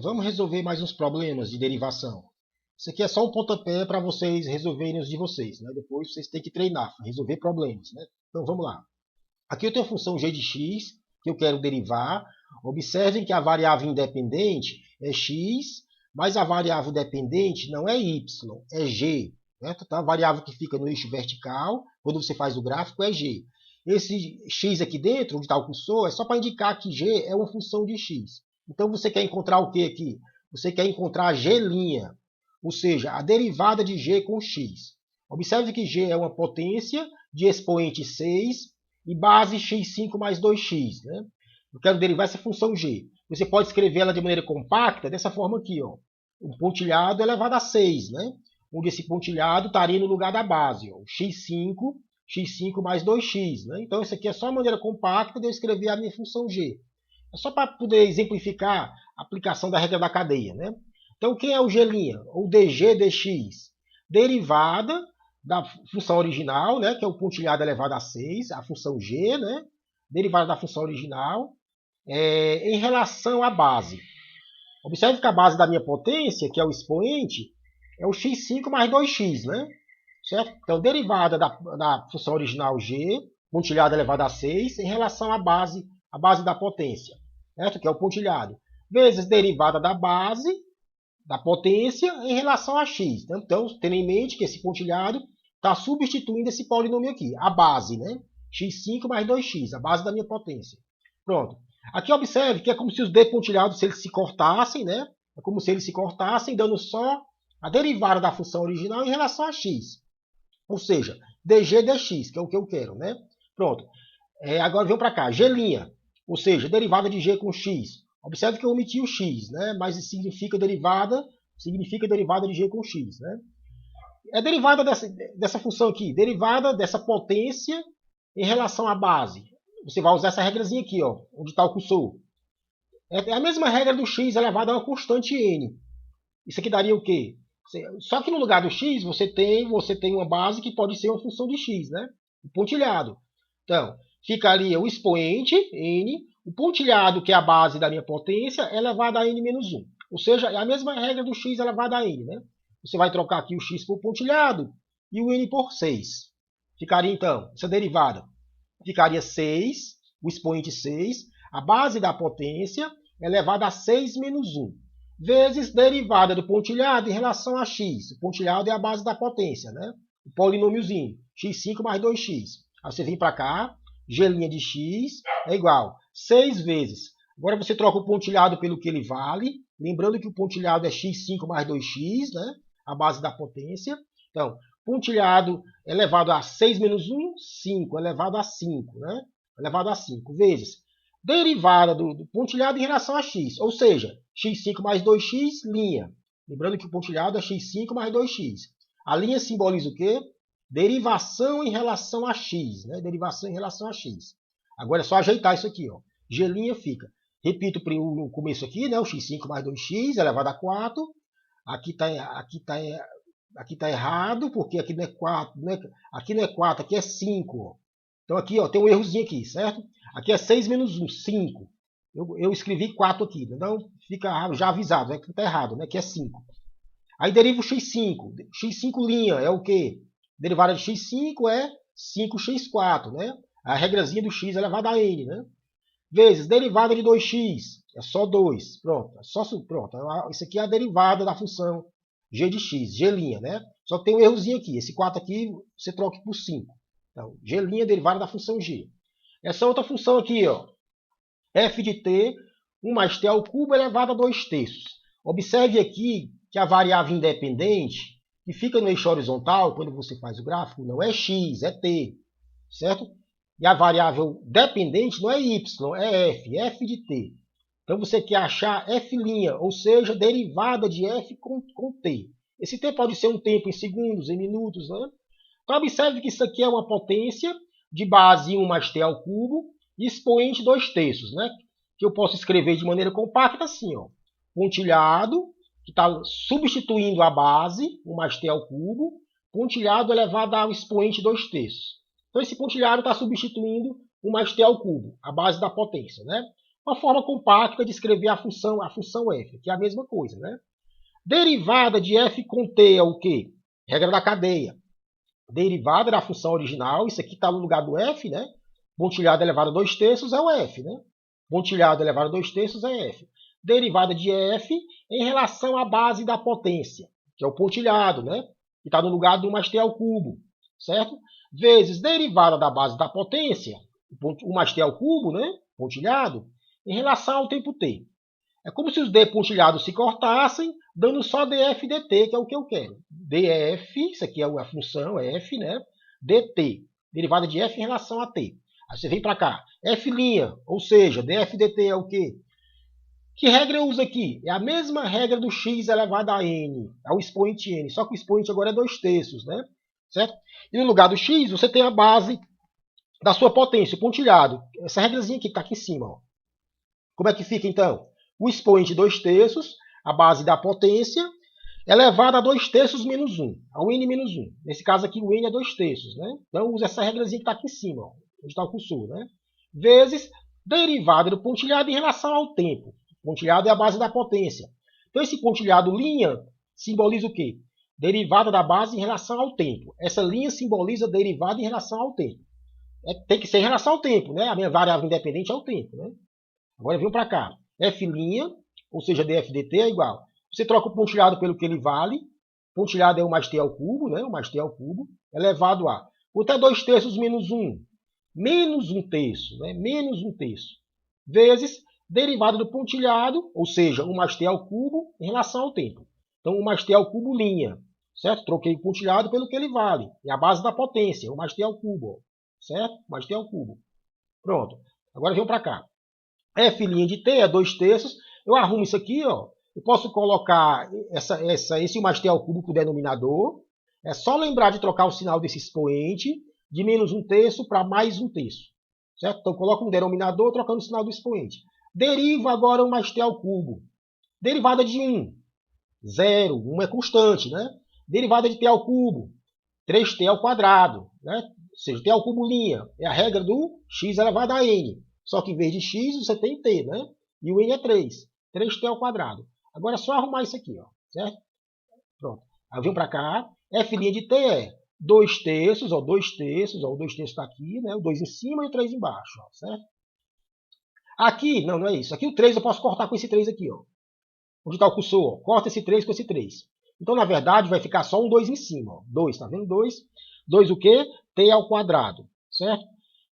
Vamos resolver mais uns problemas de derivação. Isso aqui é só um pontapé para vocês resolverem os de vocês, né? Depois vocês têm que treinar, resolver problemas, né? Então vamos lá. Aqui eu tenho a função g de x, que eu quero derivar. Observem que a variável independente é x, mas a variável dependente não é y, é g. Né? Então, a variável que fica no eixo vertical, quando você faz o gráfico, é g. Esse x aqui dentro, onde está o cursor, é só para indicar que g é uma função de x. Então você quer encontrar o que aqui? Você quer encontrar g', ou seja, a derivada de g com x. Observe que g é uma potência de expoente 6 e base x5 mais 2x. Né? Eu quero derivar essa função g. Você pode escrever ela de maneira compacta dessa forma aqui. Ó. Um pontilhado elevado a 6, né? Onde esse pontilhado estaria no lugar da base. Ó. x5 mais 2x. Né? Então, isso aqui é só a maneira compacta de eu escrever a minha função g. É só para poder exemplificar a aplicação da regra da cadeia. Né? Então, quem é o g'? Ou dg dx? Derivada da função original, né, que é o pontilhado elevado a 6, a função g, né, derivada da função original, em relação à base. Observe que a base da minha potência, que é o expoente, é o x5 mais 2x, né? Certo? Então, derivada da função original g, pontilhado elevado a 6, em relação à base da potência, certo? Que é o pontilhado, vezes derivada da base da potência em relação a x. Então, tenha em mente que esse pontilhado está substituindo esse polinômio aqui, a base, né? x5 mais 2x, a base da minha potência. Pronto. Aqui observe que é como se os d pontilhados se cortassem, né? É como se eles se cortassem, dando só a derivada da função original em relação a x. Ou seja, dg dx, que é o que eu quero, né? Pronto. Agora vem para cá, g', ou seja, derivada de g com x. Observe que eu omiti o x, né? Mas significa derivada de g com x, né? É derivada dessa função aqui, derivada dessa potência em relação à base. Você vai usar essa regrazinha aqui, ó, onde está o cursor. É a mesma regra do x elevado a uma constante n. Isso aqui daria o quê? Só que no lugar do x, você tem uma base que pode ser uma função de x, né? O pontilhado. Então, ficaria o expoente, n, o pontilhado, que é a base da minha potência, elevado a n menos 1. Ou seja, é a mesma regra do x elevado a n, né? Você vai trocar aqui o x por pontilhado e o n por 6. Ficaria, então, essa derivada. Ficaria 6, o expoente 6, a base da potência elevada a 6 menos 1, vezes derivada do pontilhado em relação a x. O pontilhado é a base da potência, né? O polinômiozinho, x5 mais 2x. Aí você vem para cá, g' de x é igual 6 vezes. Agora você troca o pontilhado pelo que ele vale. Lembrando que o pontilhado é x5 mais 2x, né? A base da potência. Então, pontilhado elevado a 6 menos 1, 5, elevado a 5, né? Elevado a 5, vezes derivada do pontilhado em relação a x, ou seja, x5 mais 2x, linha. Lembrando que o pontilhado é x5 mais 2x. A linha simboliza o quê? Derivação em relação a x, né? Derivação em relação a x. Agora é só ajeitar isso aqui, ó. G' fica. Repito no começo aqui, né? O x5 mais 2x elevado a 4. Aqui tá errado, porque aqui não é 4, né? Aqui não é 4, aqui é 5. Ó. Então aqui ó, tem um errozinho aqui, certo? Aqui é 6 menos 1, 5. Eu escrevi 4 aqui, então fica já avisado, né? Que está errado, né? Que é 5. Aí deriva o x5. x5' é o quê? Derivada de x5 é 5x4, né? A regrazinha do x elevado a n, né? Vezes derivada de 2x, é só 2. Pronto, pronto. Isso aqui é a derivada da função g de x, g', né? Só que tem um errozinho aqui. Esse 4 aqui você troca por 5. Então, g' é derivada da função g. Essa outra função aqui, ó, f de t, 1 mais t ao cubo elevado a 2/3. Observe aqui que a variável independente, que fica no eixo horizontal, quando você faz o gráfico, não é x, é t. Certo? E a variável dependente não é y, é f de t. Então você quer achar f', ou seja, derivada de f com t. Esse t pode ser um tempo em segundos, em minutos, né? Então observe que isso aqui é uma potência de base 1 mais t ao cubo e expoente 2/3, né? Que eu posso escrever de maneira compacta assim, ó. Pontilhado, que está substituindo a base 1 mais t ao cubo, pontilhado elevado ao expoente 2/3. Então esse pontilhado está substituindo 1 mais t ao cubo, a base da potência, né? uma forma compacta de escrever a função f, que é a mesma coisa, né? Derivada de f com t é o quê? Regra da cadeia. Derivada da função original, isso aqui está no lugar do f, né? Pontilhado elevado a 2/3 é o f, né? Pontilhado elevado a 2/3 é f. Derivada de f em relação à base da potência, que é o pontilhado, né? Que está no lugar do 1 mais t ao cubo, certo? Vezes derivada da base da potência, 1 mais t ao cubo, né? Pontilhado, em relação ao tempo t. É como se os d pontilhados se cortassem, dando só df dt, que é o que eu quero. df, isso aqui é a função, f, né? dt, derivada de f em relação a t. Aí você vem para cá, f', ou seja, df dt é o quê? Que regra eu uso aqui? É a mesma regra do x elevado a n, é o expoente n, só que o expoente agora é 2/3, né? Certo? E no lugar do x, você tem a base da sua potência, o pontilhado. Essa regrazinha aqui que está aqui em cima. Ó. Como é que fica, então? O expoente 2/3, a base da potência, elevado a 2/3 menos 1, ao n menos 1. Nesse caso aqui, o n é 2/3, né? Então, usa essa regrazinha que está aqui em cima, ó, onde está o cursor, né? Vezes derivada do pontilhado em relação ao tempo. O pontilhado é a base da potência. Então, esse pontilhado linha simboliza o quê? Derivada da base em relação ao tempo. Essa linha simboliza derivada em relação ao tempo. Tem que ser em relação ao tempo, né? A minha variável independente é o tempo, né? Agora vem para cá. F', ou seja, df dt é igual. Você troca o pontilhado pelo que ele vale. Pontilhado é 1 mais t ao cubo, né? 1 mais t ao cubo, elevado a. Quanto é 2/3 menos 1? Menos 1/3, né? Menos 1/3. Vezes derivada do pontilhado, ou seja, 1 mais t ao cubo em relação ao tempo. Então, 1 mais t ao cubo linha, certo? Troquei o pontilhado pelo que ele vale. É a base da potência, 1 mais t ao cubo, certo? 1 mais t ao cubo. Pronto. Agora vem para cá. F' de t é 2/3. Eu arrumo isso aqui, ó. Eu posso colocar esse 1 mais t ao cubo para o denominador. É só lembrar de trocar o sinal desse expoente de menos 1/3 para mais 1/3. Certo? Então, coloco um denominador trocando o sinal do expoente. Deriva agora 1 mais t ao cubo. Derivada de 1. 0. 1 é constante, né? Derivada de t ao cubo. 3t ao quadrado. Né? Ou seja, t ao cubo linha. É a regra do x elevado a n. Só que em vez de x, você tem t, né? E o n é 3. 3t ao quadrado. Agora é só arrumar isso aqui, ó. Certo? Pronto. Aí eu venho para cá. F' de t é 2/3, ó. 2/3, ó. O 2/3 está aqui, né? O 2 em cima e o 3 embaixo, ó. Certo? Aqui, não é isso. Aqui o 3 eu posso cortar com esse 3 aqui, ó. Onde está o cursor? Ó. Corta esse 3 com esse 3. Então, na verdade, vai ficar só um 2 em cima, ó. 2, tá vendo? 2. 2 o quê? T ao quadrado, certo?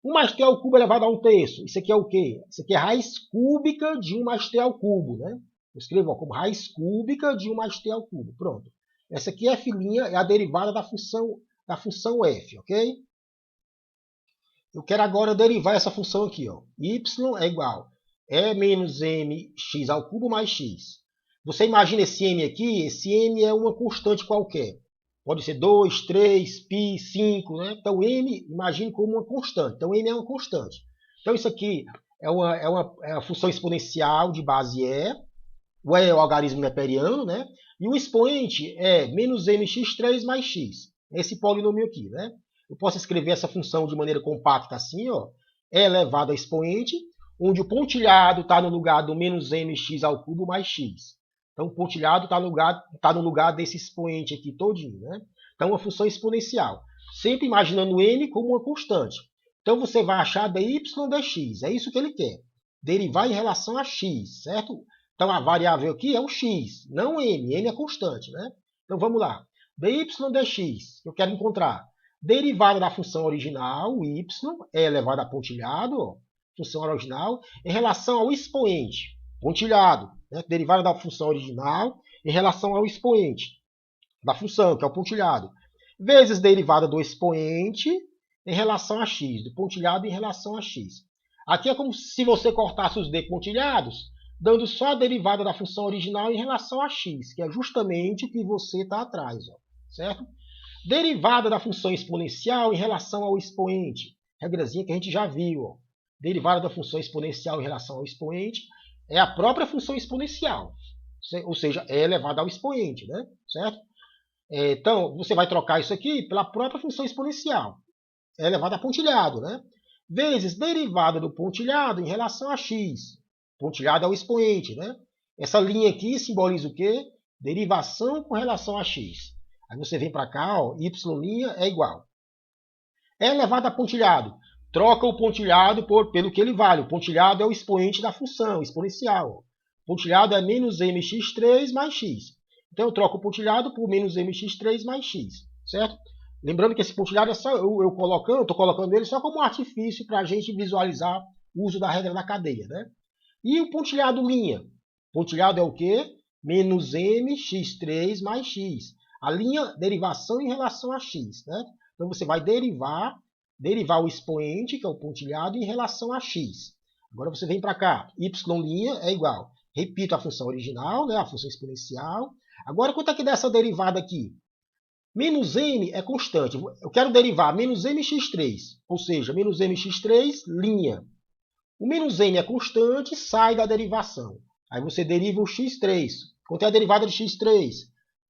1 mais t ao cubo elevado a 1/3. Isso aqui é o quê? Isso aqui é raiz cúbica de 1 mais t ao cubo, né? Eu escrevo como raiz cúbica de 1 mais t ao cubo. Pronto. Essa aqui f' é a derivada da função f, ok? Eu quero agora derivar essa função aqui, ó. Y é igual a menos mx ao cubo mais x. Você imagina esse m aqui? Esse m é uma constante qualquer. Pode ser 2, 3, π, 5, né? Então, m, imagine como uma constante. Então, m é uma constante. Então, isso aqui é uma função exponencial de base e. O e é o algarismo neperiano, né? E o expoente é menos mx3 mais x. Esse polinômio aqui, né? Eu posso escrever essa função de maneira compacta assim, ó. E elevado a expoente, onde o pontilhado está no lugar do menos mx ao cubo mais x. Então, o pontilhado está no lugar desse expoente aqui todinho, né? Então, uma função exponencial. Sempre imaginando m como uma constante. Então, você vai achar dy dx. É isso que ele quer. Derivar em relação a x, certo? Então, a variável aqui é o x, não m. M é constante, né? Então, vamos lá. dy dx, que eu quero encontrar. Derivada da função original, y, é elevado a pontilhado, ó, função original, em relação ao expoente, pontilhado, né? Derivada da função original em relação ao expoente da função, que é o pontilhado, vezes derivada do expoente em relação a x, do pontilhado em relação a x. Aqui é como se você cortasse os d pontilhados, dando só a derivada da função original em relação a x, que é justamente o que você está atrás, ó, certo? Derivada da função exponencial em relação ao expoente. Regrazinha que a gente já viu. Ó. Derivada da função exponencial em relação ao expoente é a própria função exponencial. Ou seja, é elevada ao expoente, né? Certo? Então, você vai trocar isso aqui pela própria função exponencial. É elevada a pontilhado, né? Vezes derivada do pontilhado em relação a x. Pontilhado é o expoente, né? Essa linha aqui simboliza o quê? Derivação com relação a x. Aí você vem para cá, ó, y' é igual. É elevado a pontilhado. Troca o pontilhado pelo que ele vale. O pontilhado é o expoente da função exponencial. Ó. Pontilhado é menos mx3 mais x. Então eu troco o pontilhado por menos mx3 mais x, certo? Lembrando que esse pontilhado é só eu estou colocando ele só como um artifício para a gente visualizar o uso da regra da cadeia, né? E o pontilhado linha? Pontilhado é o quê? Menos mx3 mais x. A linha derivação em relação a x, né? Então você vai derivar o expoente, que é o pontilhado, em relação a x. Agora você vem para cá, y' é igual. Repito a função original, né? A função exponencial. Agora, quanto é que dá essa derivada aqui? Menos m é constante. Eu quero derivar menos mx3, ou seja, menos mx3, linha. O menos m é constante, sai da derivação. Aí você deriva o x3. Quanto é a derivada de x3?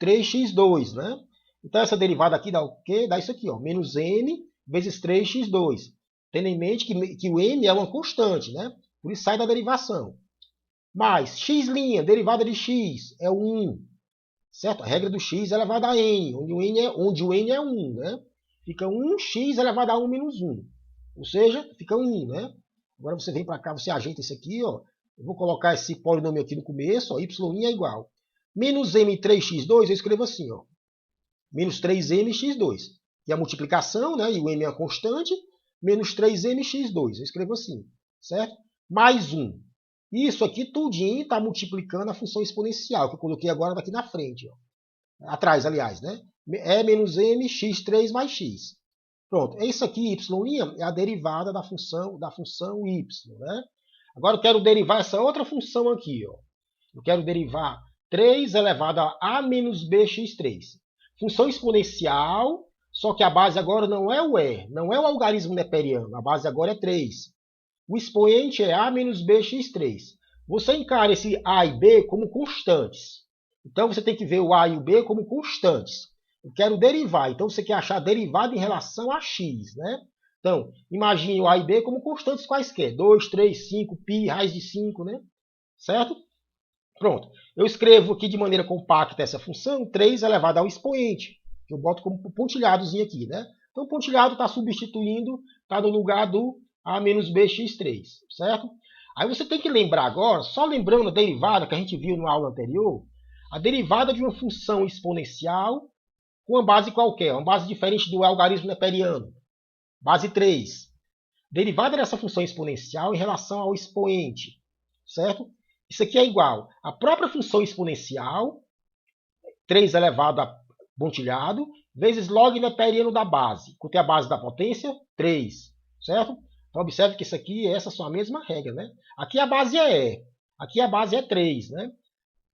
3x2, né? Então essa derivada aqui dá o quê? Dá isso aqui, ó, menos m vezes 3x2. Tendo em mente que o m é uma constante, né? Por isso sai da derivação. Mais x', derivada de x, é o 1. Certo? A regra do x é elevada a n, onde o n é 1, né? Fica 1x elevado a 1 menos 1. Ou seja, fica 1, né? Agora você vem para cá, você ajeita isso aqui, ó. Eu vou colocar esse polinômio aqui no começo, ó, y' é igual. Menos m3x2, eu escrevo assim, ó. Menos 3mx2, que é a multiplicação, né? E o m é uma constante. Menos 3mx2, eu escrevo assim, certo? Mais 1. Isso aqui tudinho está multiplicando a função exponencial, que eu coloquei agora daqui na frente. Ó. Atrás, aliás, né? É menos mx3 mais x. Pronto, isso aqui, y' é a derivada da função y, né? Agora eu quero derivar essa outra função aqui, ó. Eu quero derivar 3 elevado a menos bx3. Função exponencial, só que a base agora não é o e, não é o algarismo neperiano, a base agora é 3. O expoente é a menos bx3. Você encara esse a e b como constantes. Então você tem que ver o a e o b como constantes. Eu quero derivar, então você quer achar a derivada em relação a x, né? Então, imagine o a e b como constantes quaisquer. 2, 3, 5, π, raiz de 5, né? Certo? Pronto. Eu escrevo aqui de maneira compacta essa função, 3 elevado ao expoente. Que eu boto como pontilhadozinho aqui, né? Então, o pontilhado está substituindo, está no lugar do a menos bx3, certo? Aí você tem que lembrar agora, só lembrando a derivada que a gente viu na aula anterior, a derivada de uma função exponencial com uma base qualquer, uma base diferente do algarismo neperiano. Base 3. Derivada dessa função exponencial em relação ao expoente, certo? Isso aqui é igual à própria função exponencial, 3 elevado a pontilhado, vezes log neperiano da base. Quanto é a base da potência? 3, certo? Então observe que isso aqui e essa são a mesma regra, né? Aqui a base é E, aqui a base é 3, né?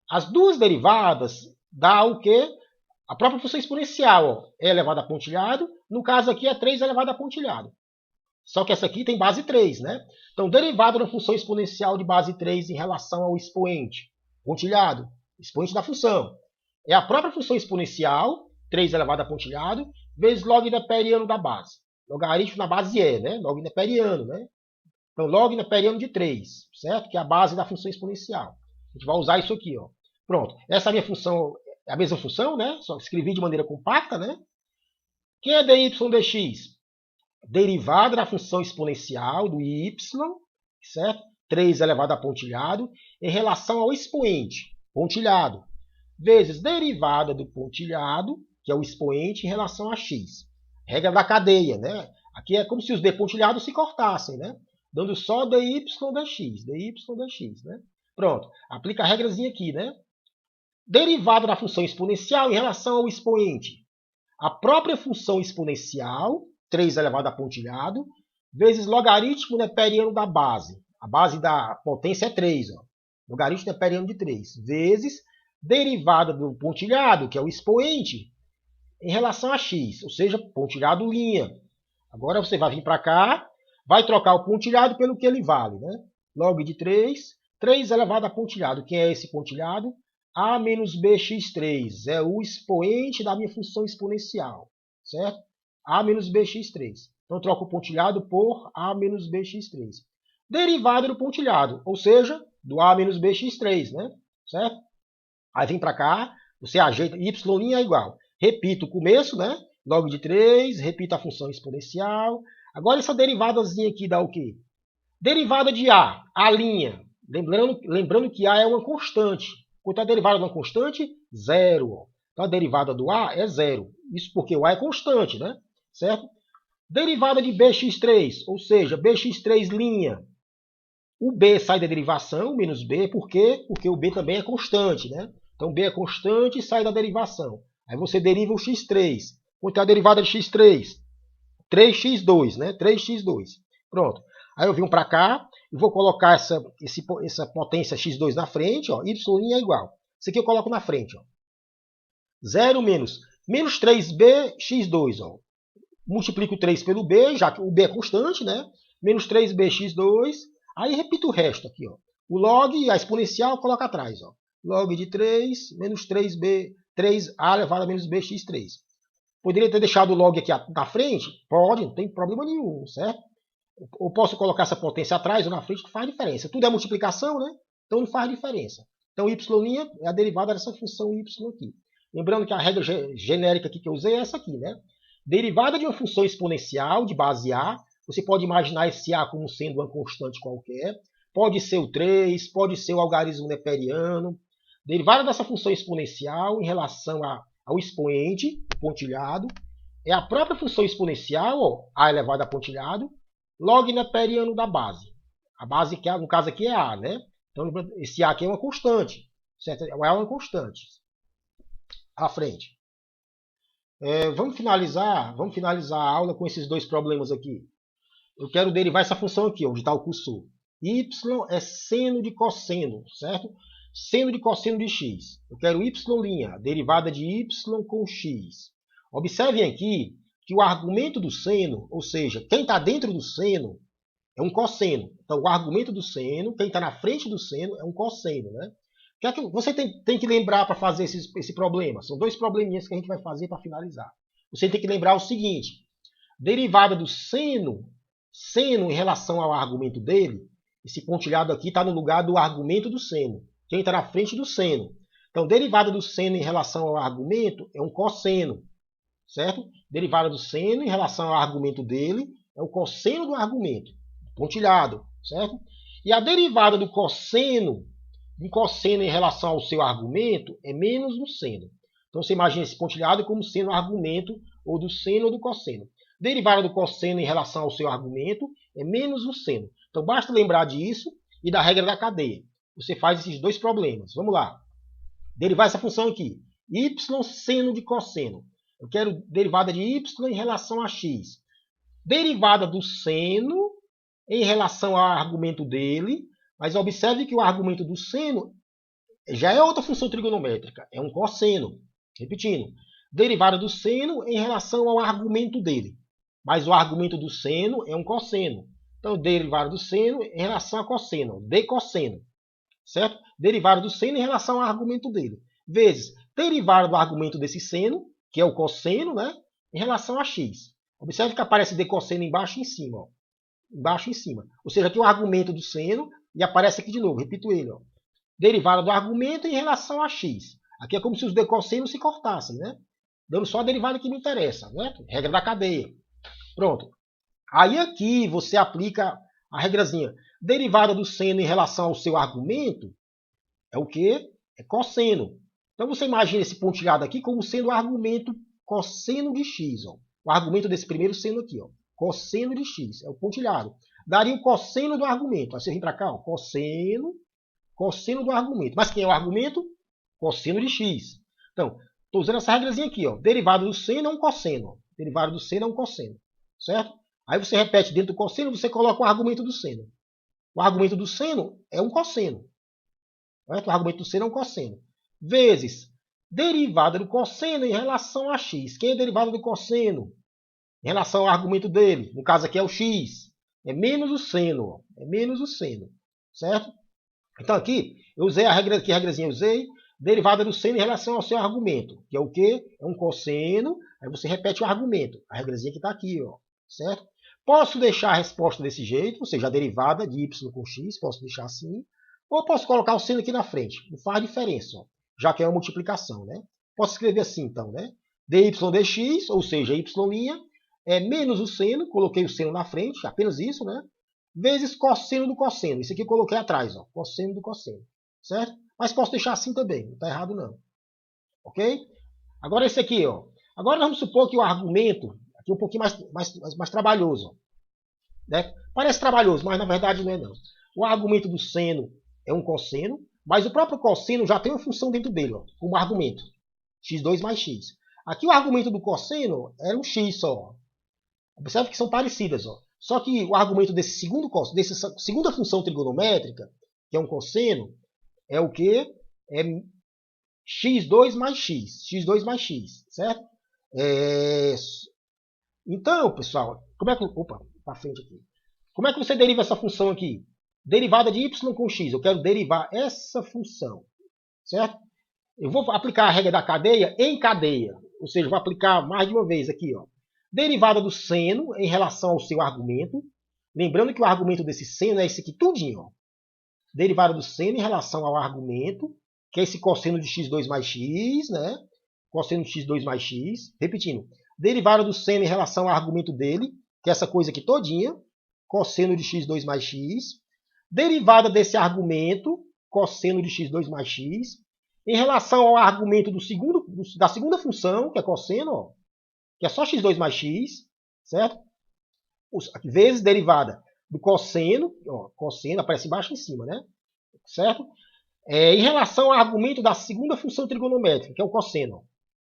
As duas derivadas dá o quê? A própria função exponencial, ó, E elevado a pontilhado, no caso aqui é 3 elevado a pontilhado. Só que essa aqui tem base 3, né? Então, derivada da função exponencial de base 3 em relação ao expoente, pontilhado, expoente da função. É a própria função exponencial, 3 elevado a pontilhado, vezes log neperiano da base. Logaritmo na base é, né? Log neperiano, né? Então, log neperiano de 3, certo? Que é a base da função exponencial. A gente vai usar isso aqui, ó. Pronto. Essa é a minha função, é a mesma função, né? Só escrevi de maneira compacta, né? Quem é dy dx? Derivada da função exponencial do y, certo? 3 elevado a pontilhado, em relação ao expoente, pontilhado, vezes derivada do pontilhado, que é o expoente, em relação a x. Regra da cadeia, né? Aqui é como se os d pontilhados se cortassem, né? Dando só dy dx, né? Pronto, aplica a regrazinha aqui, né? Derivada da função exponencial em relação ao expoente. A própria função exponencial, 3 elevado a pontilhado, vezes logaritmo neperiano da base. A base da potência é 3, ó. Logaritmo neperiano de 3, vezes derivada do pontilhado, que é o expoente, em relação a x, ou seja, pontilhado linha. Agora você vai vir para cá, vai trocar o pontilhado pelo que ele vale, né? Log de 3, 3 elevado a pontilhado. Quem é esse pontilhado? A menos bx3 é o expoente da minha função exponencial, certo? A menos bx3. Então, eu troco o pontilhado por A menos bx3. Derivada do pontilhado, ou seja, do A menos Bx3, né? Certo? Aí vem para cá, você ajeita, y' é igual. Repito o começo, né? Log de 3, repito a função exponencial. Agora essa derivadazinha aqui dá o quê? Derivada de A linha. Lembrando que A é uma constante. Quanto a derivada de uma constante? Zero. Então a derivada do A é zero. Isso porque o A é constante, né? Certo? Derivada de Bx3, ou seja, Bx3'. O B sai da derivação, menos B, por quê? Porque o B também é constante, né? Então B é constante e sai da derivação. Aí você deriva o x3. Quanto é a derivada de x3? 3x2, né? 3x2. Pronto. Aí eu venho para cá e vou colocar essa potência x2 na frente, ó, y' é igual. Isso aqui eu coloco na frente, ó. 0 menos 3b x2, ó. Multiplico 3 pelo b, já que o b é constante, né? Menos 3b x2. Aí repito o resto aqui, ó. O log e a exponencial coloca atrás, ó. Log de 3 menos 3a elevado a menos bx3. Poderia ter deixado o log aqui na frente? Pode, não tem problema nenhum, certo? Ou posso colocar essa potência atrás ou na frente, não faz diferença. Tudo é multiplicação, né? Então não faz diferença. Então y' é a derivada dessa função y aqui. Lembrando que a regra genérica aqui que eu usei é essa aqui, né? Derivada de uma função exponencial de base A, você pode imaginar esse A como sendo uma constante qualquer. Pode ser o 3, pode ser o algarismo neperiano. Derivada dessa função exponencial em relação ao expoente, o pontilhado, é a própria função exponencial, ó, A elevado a pontilhado, log neperiano da base. A base, que no caso aqui, é A, né? Então, esse A aqui é uma constante. Certo? O A é uma constante. À frente. Vamos finalizar a aula com esses dois problemas aqui. Eu quero derivar essa função aqui, onde está o cursor. Y é seno de cosseno, certo? Seno de cosseno de x. Eu quero y', derivada de y com x. Observem aqui que o argumento do seno, ou seja, quem está dentro do seno, é um cosseno. Então, o argumento do seno, quem está na frente do seno, é um cosseno, né? O que é que você tem que lembrar para fazer esse problema? São dois probleminhas que a gente vai fazer para finalizar. Você tem que lembrar o seguinte. Derivada do seno em relação ao argumento dele, esse pontilhado aqui está no lugar do argumento do seno. Quem está na frente do seno. Então, derivada do seno em relação ao argumento é um cosseno. Certo? Derivada do seno em relação ao argumento dele é o cosseno do argumento. Pontilhado. Certo? E a derivada do cosseno em relação ao seu argumento é menos do seno. Então, você imagina esse pontilhado como sendo argumento ou do seno ou do cosseno. Derivada do cosseno em relação ao seu argumento é menos o seno. Então, basta lembrar disso e da regra da cadeia. Você faz esses dois problemas. Vamos lá. Derivar essa função aqui. Y seno de cosseno. Eu quero derivada de y em relação a x. Derivada do seno em relação ao argumento dele. Mas observe que o argumento do seno já é outra função trigonométrica. É um cosseno. Repetindo. Derivada do seno em relação ao argumento dele. Mas o argumento do seno é um cosseno. Então, derivada do seno em relação a cosseno. Decosseno. Certo? Derivada do seno em relação ao argumento dele. Vezes derivada do argumento desse seno, que é o cosseno, né? Em relação a x. Observe que aparece decosseno embaixo e em cima. Ó. Embaixo e em cima. Ou seja, aqui o argumento do seno e aparece aqui de novo. Repito ele. Ó. Derivada do argumento em relação a x. Aqui é como se os decossenos se cortassem, né? Dando só a derivada que me interessa. Né? Regra da cadeia. Pronto. Aí aqui você aplica a regrazinha. Derivada do seno em relação ao seu argumento é o quê? É cosseno. Então você imagina esse pontilhado aqui como sendo o argumento cosseno de x. Ó. O argumento desse primeiro seno aqui. Ó. Cosseno de x. É o pontilhado. Daria o cosseno do argumento. Aí você vem para cá. Ó. Cosseno do argumento. Mas quem é o argumento? Cosseno de x. Então, estou usando essa regrazinha aqui. Ó. Derivada do seno é um cosseno. Ó. Derivada do seno é um cosseno. Certo? Aí você repete dentro do cosseno, você coloca o argumento do seno. O argumento do seno é um cosseno. Certo? O argumento do seno é um cosseno. Vezes derivada do cosseno em relação a x. Quem é a derivada do cosseno? Em relação ao argumento dele. No caso aqui é o x. É menos o seno. Ó. É menos o seno. Certo? Então aqui, eu usei a regra, que regrazinha eu usei? Derivada do seno em relação ao seu argumento. Que é o quê? É um cosseno. Aí você repete o argumento. A regrazinha que está aqui. Ó. Certo? Posso deixar a resposta desse jeito, ou seja, a derivada de y com x, posso deixar assim. Ou posso colocar o seno aqui na frente. Não faz diferença, ó, já que é uma multiplicação. Né? Posso escrever assim, então. Né? dy dx, ou seja, y' é menos o seno, coloquei o seno na frente, apenas isso, né? Vezes cosseno do cosseno. Isso aqui eu coloquei atrás, ó, cosseno do cosseno. Certo? Mas posso deixar assim também, não está errado não. Ok? Agora esse aqui, ó. Agora vamos supor que o argumento, aqui é um pouquinho mais trabalhoso. Ó, né? Parece trabalhoso, mas na verdade não é não. O argumento do seno é um cosseno, mas o próprio cosseno já tem uma função dentro dele, ó, como argumento. x2 mais x. Aqui o argumento do cosseno era um x só. Observe que são parecidas. Ó. Só que o argumento dessa segunda função trigonométrica, que é um cosseno, é o quê? É x2 mais x. x2 mais x, certo? Então, pessoal, como é que... Opa, para frente aqui. Como é que você deriva essa função aqui? Derivada de y com x. Eu quero derivar essa função, certo? Eu vou aplicar a regra da cadeia em cadeia. Ou seja, vou aplicar mais de uma vez aqui, ó. Derivada do seno em relação ao seu argumento. Lembrando que o argumento desse seno é esse aqui tudinho, ó. Derivada do seno em relação ao argumento, que é esse cosseno de x2 mais x, né? Cosseno de x2 mais x. Repetindo. Derivada do seno em relação ao argumento dele, que é essa coisa aqui todinha. Cosseno de x2 mais x. Derivada desse argumento, cosseno de x2 mais x. Em relação ao argumento da segunda função, que é cosseno, ó, que é só x2 mais x, certo? Vezes derivada do cosseno, ó, cosseno aparece embaixo e em cima, né? Certo? Em relação ao argumento da segunda função trigonométrica, que é o cosseno.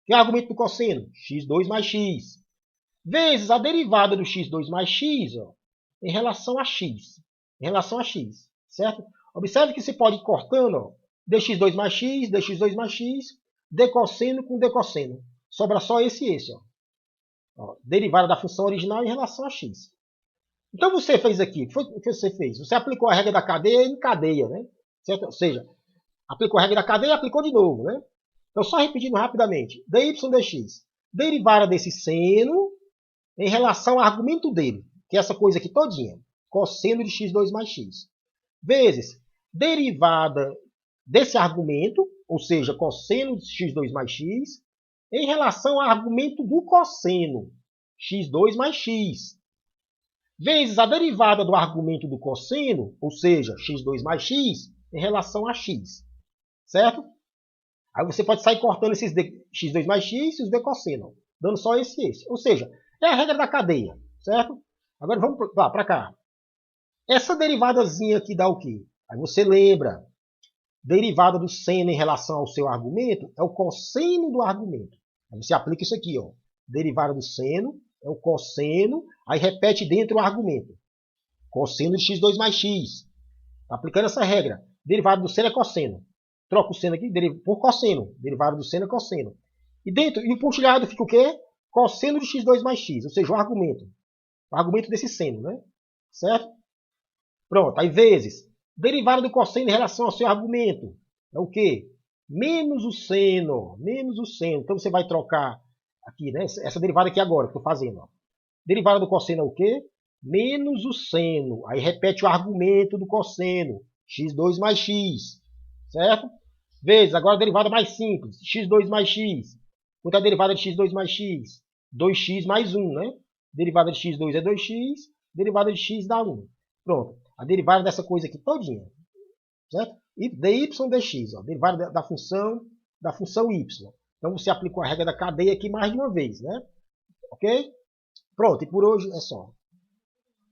Que é o argumento do cosseno? x2 mais x. Vezes a derivada do x2 mais x, ó, em relação a x. Em relação a x, certo? Observe que você pode ir cortando, ó, dx2 mais x, dx2 mais x, decosseno com decosseno. Sobra só esse e esse. Ó, derivada da função original em relação a x. Então você fez aqui, o que você fez? Você aplicou a regra da cadeia em cadeia, né? Certo? Ou seja, aplicou a regra da cadeia e aplicou de novo, né? Então só repetindo rapidamente. dy dx. Derivada desse seno em relação ao argumento dele, que é essa coisa aqui todinha. Cosseno de x2 mais x. Vezes derivada desse argumento, ou seja, cosseno de x2 mais x, em relação ao argumento do cosseno, x2 mais x, vezes a derivada do argumento do cosseno, ou seja, x2 mais x, em relação a x, certo? Aí você pode sair cortando esses x2 mais x e os decosseno, dando só esse e esse. Ou seja, é a regra da cadeia, certo? Agora vamos para cá. Essa derivadazinha aqui dá o quê? Aí você lembra, derivada do seno em relação ao seu argumento é o cosseno do argumento. Aí você aplica isso aqui, ó. Derivada do seno é o cosseno, aí repete dentro o argumento. Cosseno de x2 mais x. Aplicando essa regra. Derivada do seno é cosseno. Troca o seno aqui por cosseno. Derivada do seno é cosseno. E o pontilhado fica o quê? Cosseno de x2 mais x. Ou seja, o argumento. O argumento desse seno, né? Certo? Pronto. Aí vezes. Derivada do cosseno em relação ao seu argumento. É o quê? Menos o seno. Menos o seno. Então você vai trocar aqui, né? Essa derivada aqui agora que eu estou fazendo. Ó. Derivada do cosseno é o quê? Menos o seno. Aí repete o argumento do cosseno. x2 mais x. Certo? Vezes, agora a derivada mais simples. x2 mais x. Quanto é a derivada de x2 mais x? 2x mais 1, né? Derivada de x2 é 2x. Derivada de x dá 1. Pronto. A derivada dessa coisa aqui todinha. Certo? E dy dx. Ó, derivada da função y. Então você aplicou a regra da cadeia aqui mais de uma vez, né? Ok? Pronto. E por hoje é só.